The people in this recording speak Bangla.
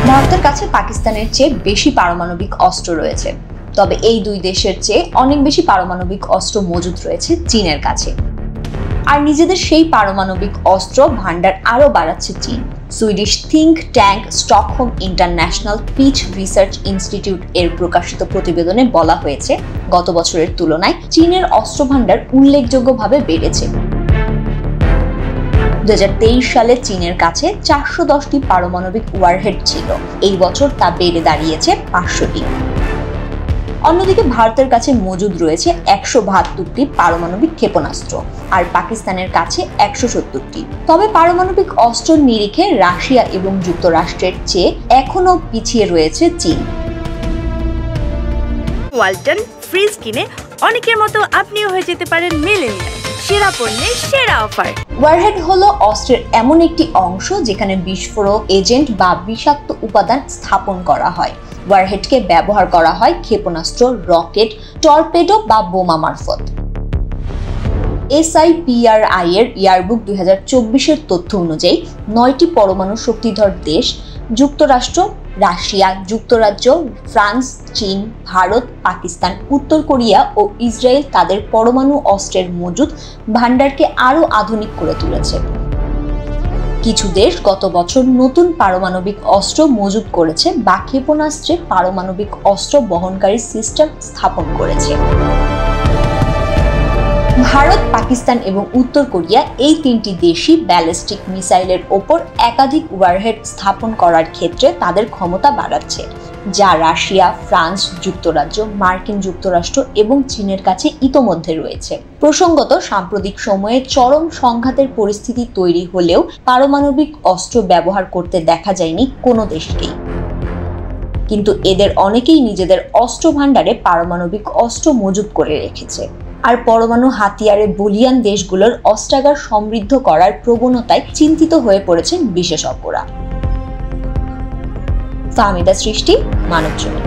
ভারতের কাছে পাকিস্তানের চেয়ে বেশি পারমাণবিক অস্ত্র রয়েছে, তবে এই দুই দেশের চেয়ে অনেক বেশি পারমাণবিক অস্ত্র মজুদ রয়েছে চীনের কাছে। আর নিজেদের সেই পারমাণবিক অস্ত্র ভান্ডার আরও বাড়াচ্ছে চীন। Swedish think tank Stockholm International peace Research Institute এর প্রকাশিত প্রতিবেদনে বলা হয়েছে, গত বছরের তুলনায় চীনের অস্ত্র ভান্ডার উল্লেখযোগ্যভাবে বেড়েছে। 2023 সালে চীনের কাছে 410টি পারমাণবিক ওয়ারহেড ছিল, এই বছর তা বেড়ে দাঁড়িয়েছে 500টি। অন্যদিকে ভারতের কাছে মজুদ রয়েছে 172টি পারমাণবিক ক্ষেপণাস্ত্র আর পাকিস্তানের কাছে 170টি। তবে পারমাণবিক অস্ত্রের নিরিখে রাশিয়া এবং যুক্তরাষ্ট্রের চেয়ে এখনও পিছিয়ে রয়েছে চীন। ওয়ালটন ফ্রিজ কিনে অনেকের মতো আপনিও হয়ে যেতে পারেন মিলেনিয়াল। সেরা পণ্যের সেরা অফার। ওয়ারহেড হলো অস্ত্রের এমন একটি অংশ যেখানে বিস্ফোরক এজেন্ট বা বিষাক্ত উপাদান স্থাপন করা হয়। ওয়ারহেডকে ব্যবহার করা হয় ক্ষেপণাস্ত্র, রকেট, টর্পেডো বা বোমা মারফত। SIPRI এর ইয়ারবুক 2024-এর তথ্য অনুযায়ী 9টি পরমাণু শক্তিধর দেশ যুক্তরাষ্ট্র, রাশিয়া, যুক্তরাজ্য, ফ্রান্স, চীন, ভারত, পাকিস্তান, উত্তর কোরিয়া ও ইসরায়েল তাদের পরমাণু অস্ত্রের মজুদ ভান্ডারকে আরও আধুনিক করে তুলেছে। কিছু দেশ গত বছর নতুন পারমাণবিক অস্ত্র মজুদ করেছে বা ক্ষেপণাস্ত্রে পারমাণবিক অস্ত্র বহনকারী সিস্টেম স্থাপন করেছে। ভারত, পাকিস্তান এবং উত্তর কোরিয়া এই তিনটি দেশই ব্যালিস্টিক মিসাইলের ওপর একাধিক ওয়ারহেড স্থাপন করার ক্ষেত্রে তাদের ক্ষমতা বাড়াচ্ছে, যা রাশিয়া, ফ্রান্স, যুক্তরাজ্য, মার্কিন যুক্তরাষ্ট্র এবং চীনের কাছে ইতোমধ্যে রয়েছে। প্রসঙ্গত, সাম্প্রতিক সময়ে চরম সংঘাতের পরিস্থিতি তৈরি হলেও পারমাণবিক অস্ত্র ব্যবহার করতে দেখা যায়নি কোনো দেশকেই। কিন্তু এদের অনেকেই নিজেদের অস্ত্র ভান্ডারে পারমাণবিক অস্ত্র মজুদ করে রেখেছে। আর পরমাণু হাতিয়ারে বলীয়ান দেশগুলোর অস্ত্রাগার সমৃদ্ধ করার প্রবণতায় চিন্তিত হয়ে পড়েছেন বিশেষজ্ঞরা। ফাহমিদা সৃষ্টি, মানবজমিন।